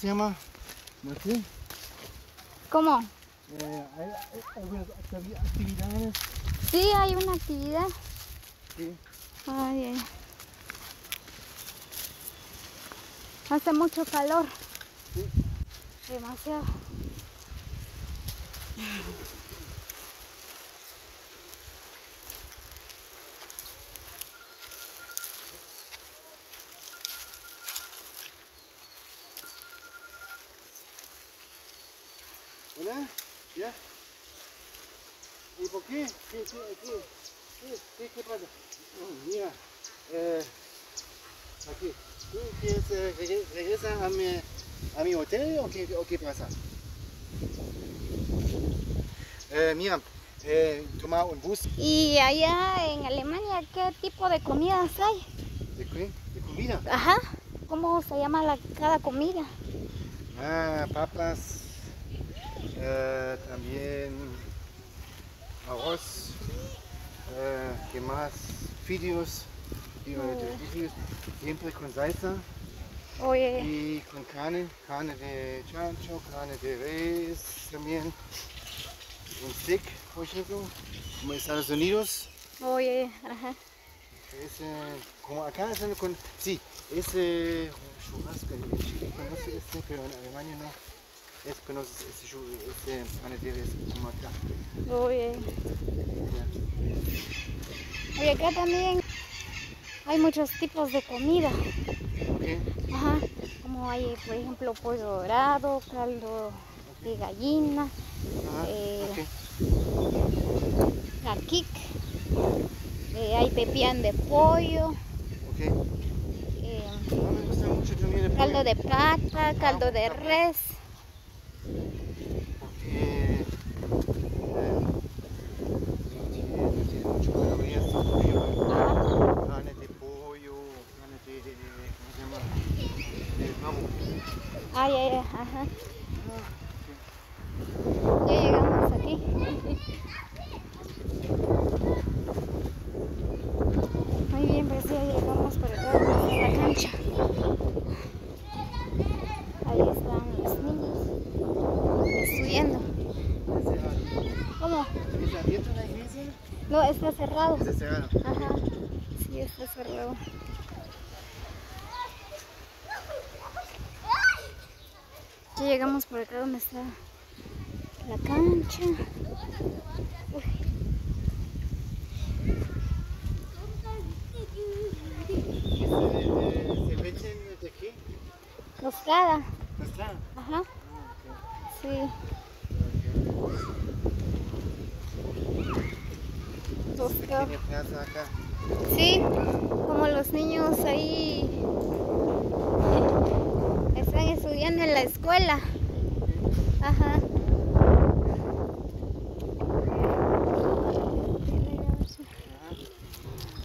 se llama? Martín. ¿Cómo? ¿Hay algunas actividades? Sí, hay una actividad. Sí. Ay, hace mucho calor. Sí. Demasiado. Hola, ¿ya? ¿Y por qué? ¿Qué pasa? Mira, aquí. ¿Tú quieres regresar a mi hotel o qué pasa? Mira, toma un bus. ¿Y allá en Alemania qué tipo de comidas hay? ¿De qué? ¿De comida? Ajá. ¿Cómo se llama cada comida? Papas, también arroz, ¿qué más? Fideos, siempre con salsa Oye, y con carne de chancho, carne de res también, un steak, por ejemplo, como en Estados Unidos. oye, ajá. Como acá hacen con, sí, es churrasco, en Chile conoce pero en Alemania no. Es conoce panadero es como acá. Oye. Ya. Oye, acá también hay muchos tipos de comida. Okay. Ajá. Como hay, por ejemplo, pollo dorado, caldo de gallina, Okay. caquic, hay pepián de pollo, Okay. No me gusta mucho también el pollo. caldo de pata, caldo de res. Porque no tiene mucho calorías el pollo. Carne de pollo, carne de, ¿cómo se llama? De pavo. Ay, ajá. Ya llegamos aquí. Muy bien, pues ya llegamos por acá a la cancha. Ahí están los niños estudiando. ¿Cómo? ¿Está abierta la iglesia? No, está cerrado. Está cerrado. Ajá. Sí, está cerrado. Ya llegamos por acá donde está la cancha. Uy. ¿Se venden de qué? Tostada. ¿Tostada? Ajá. Sí. Tostada. Tiene plaza acá. Sí, como los niños ahí están estudiando en la escuela. Ajá.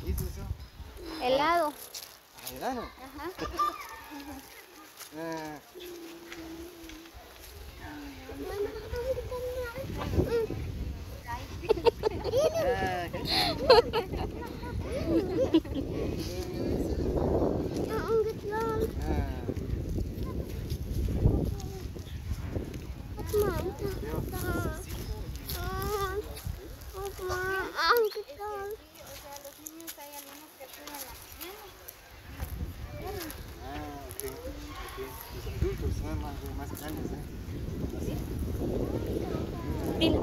¿Y es eso? Helado. ¿Helado? Ajá. Los adultos son más grandes, Dile.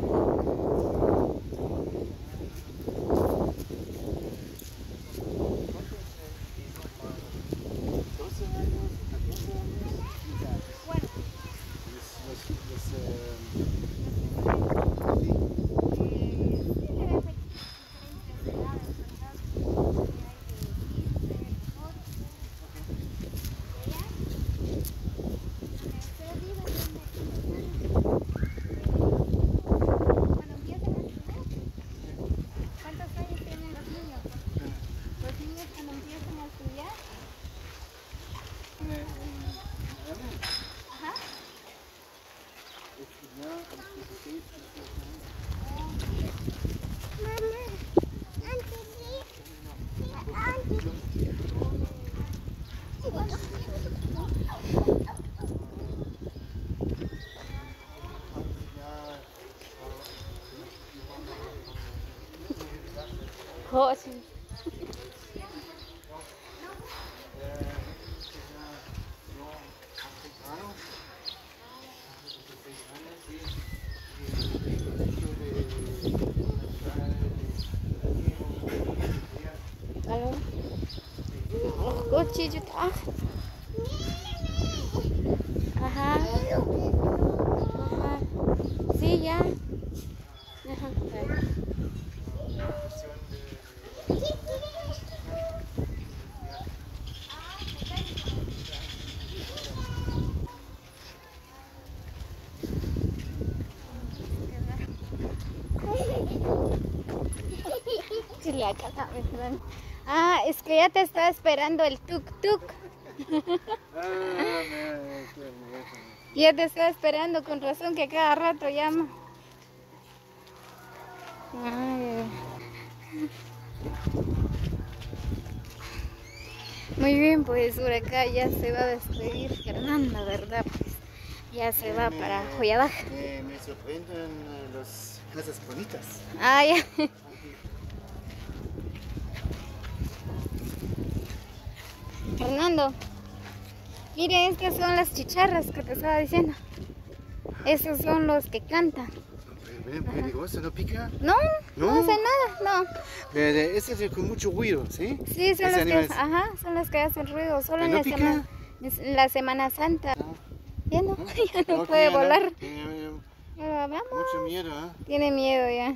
Oh, sí. Aló. Oh, cuchillo. Ah. Ajá. Ajá. Sí, ya. Ajá. Ah, es que ya te estaba esperando el tuk-tuk. Ya te estaba esperando, con razón que cada rato llama. Ay. Muy bien, pues por acá ya se va a despedir Fernanda, ¿verdad? Pues ya se va para Joyabaj. Me sorprenden las casas bonitas. Ah, ya. Fernando, miren, estas son las chicharras que te estaba diciendo. Esos son los que cantan. ¿Peligroso? ¿No pica? No, no hace nada, no. Ese es con mucho ruido, ¿sí? Sí, son los que, ajá, son los que hacen ruido, solo en la Semana Santa. Ya no, ya no puede volar. Vamos. Mucho miedo, ¿eh? Tiene miedo ya.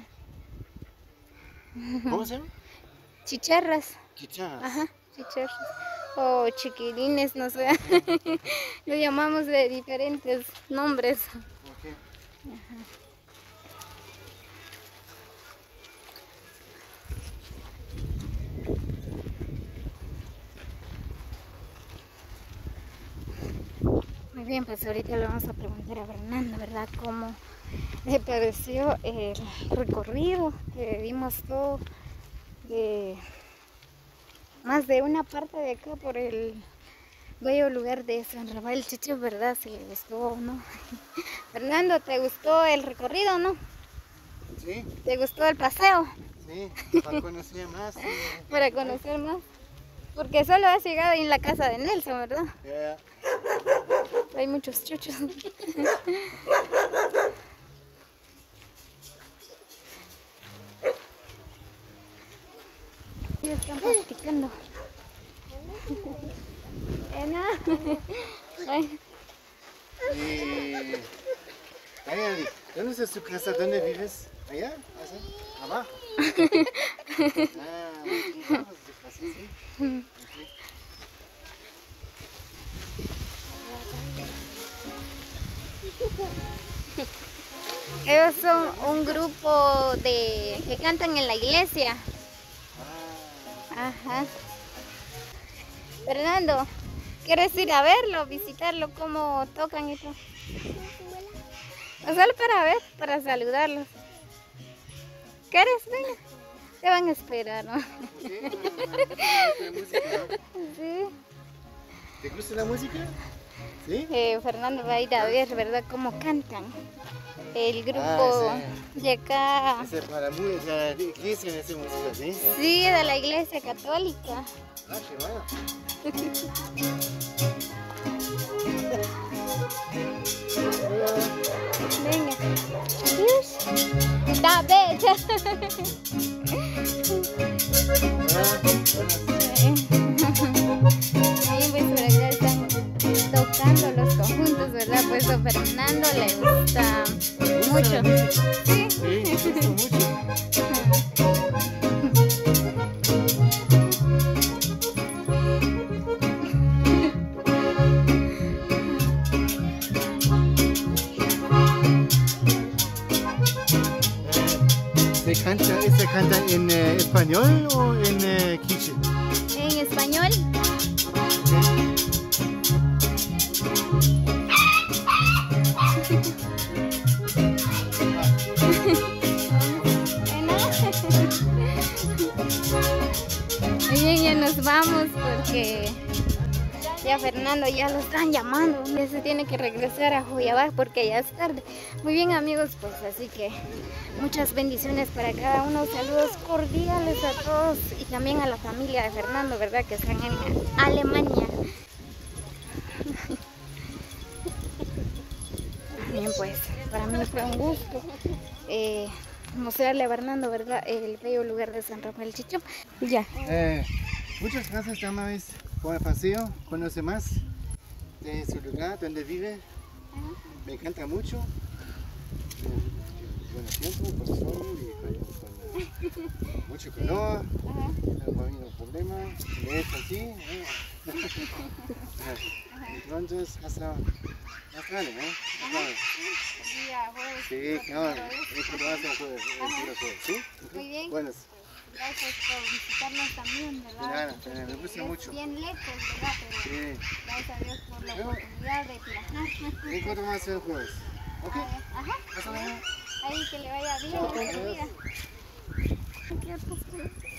¿Cómo se llama? Chicharras. Chicharras. Ajá, chicharras. O chiquilines, no sé. Lo llamamos de diferentes nombres. Okay. Ajá. Muy bien, pues ahorita le vamos a preguntar a Fernanda, ¿verdad? ¿Cómo le pareció el recorrido que vimos todo de más de una parte de acá por el bello lugar de San Rafael Chicho, ¿verdad? Si le gustó o no. Fernando, ¿te gustó el recorrido o no? Sí. ¿Te gustó el paseo? Sí, para conocer más. Sí. Para conocer más. Porque solo has llegado en la casa de Nelson, ¿verdad? Yeah. Hay muchos chuchos. Ya están practicando. Ay. Ay, ¿dónde es tu casa? ¿Dónde vives? ¿Allá? ¿Abajo? Vamos a tu casa, ¿sí? Okay. Ellos son un grupo que cantan en la iglesia. Ajá. Fernando, ¿quieres ir a verlo, visitarlo, cómo tocan y todo? No solo para ver, para saludarlos. ¿Quieres? Venga. Te van a esperar, ¿no? Sí. ¿Te gusta la música? ¿Sí? Fernando va a ir a ver, ¿verdad?, cómo cantan. El grupo de acá. Ese para la iglesia de esa música, ¿sí? Sí, de la iglesia católica. Ah, qué bueno. Venga. Está bella. Ahí pues por acá están tocando los conjuntos, ¿verdad? Pues a Fernando le gusta mucho. Sí, me gusta mucho. ¿Se canta en español o en quiche? En español. Muy bien, ya nos vamos porque Ya Fernando ya lo están llamando, ya se tiene que regresar a Joyabá porque ya es tarde. Muy bien amigos, pues así que muchas bendiciones para cada uno, saludos cordiales a todos y también a la familia de Fernando, ¿verdad? Que están en Alemania. Bien, pues para mí fue un gusto mostrarle a Fernando, ¿verdad? El bello lugar de San Rafael Chichón. Ya. Muchas gracias, Damaris, por el paseo. Conoce más de su lugar, donde vive. Me encanta mucho. Buen tiempo, con sol y con mucho calor. No ha habido problema. Es así. Entonces, hasta tarde, ¿no? Sí, claro. Eso lo hace el jueves. ¿Sí? Muy bien. Buenas. Gracias por visitarnos también, ¿verdad? De nada, me gusta mucho. Bien lejos, ¿verdad? Pero Sí. gracias a Dios por la oportunidad de viajar. Me encuentro más el jueves. ¿Ok? Ajá. Hasta luego. Ahí que le vaya bien Chao, en su adiós. vida.